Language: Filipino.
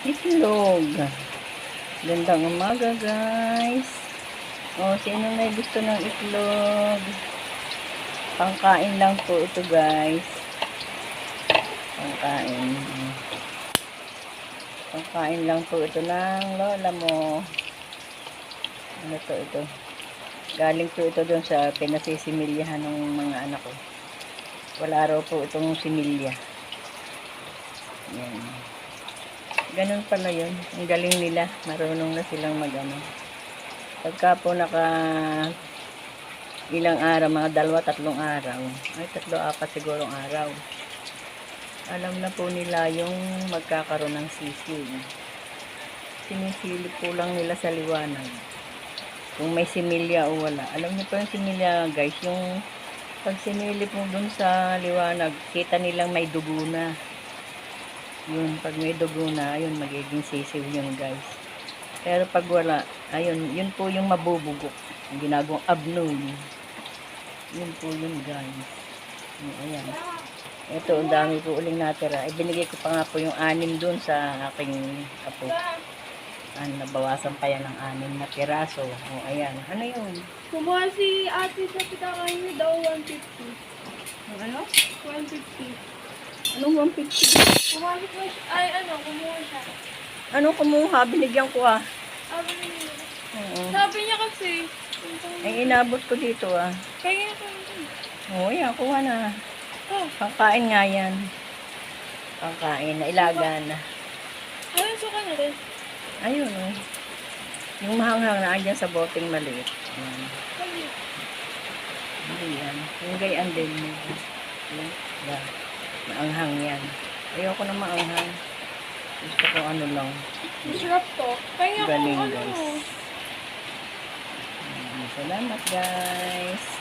Itlog. Gandang umaga, guys. O, sino may gusto ng itlog? Pangkain lang po ito, guys. Pangkain. Pangkain lang po ito ng lola mo. Ano to ito? Galing po ito doon sa pinasisimilyahan ng mga anak ko. Wala raw po itong similya. Yan. Ganun pala yun. Ang galing nila. Marunong na silang mag-ano. Pagka po ilang araw, mga 2-3 araw. Ay, 3-4 sigurong araw. Alam na po nila yung magkakaroon ng sisiw. Sinisilip po lang nila sa liwanag. Kung may similya o wala. Alam niyo po yung similya, guys. Yung pag sinilip mo dun sa liwanag, kita nilang may dugo na. Yun, pag may dugo na, ayun, magiging sisiw yun, guys. Pero pag wala, ayun, yun po yung mabubugok. Yung ginagawang abnormal. Yun po yun, guys. Ayan. Ito, ang dami po uling natira. Ibinigay ko pa nga po yung 6 dun sa aking apo. Nabawasan pa yan ng 6 na piraso. O, ayan. Ano yun? Kumuha si ate sa pitakain niya daw 150. Ano? 150. Anong 150? Kumuha siya. Anong kumuha? Binigyan ko ah. Sabi niya. Oo. Sabi niya kasi. Ay, inabot ko dito ah. Kaya nga ito. Oo, yan. Kuha na. Oh, Pangkain nga yan. Pangkain na ilagan na. ayun, suka na rin. Ayun oh. Yung mahanghang na andyan sa boteng maliit. Yan. Ayan. Yung gayaan din. Yan. Yan. Maanghang yan. Ayoko na maanghang. Gusto ko ano lang. Masarap to. Kaya nga Galing, kung ano. guys. Salamat, guys.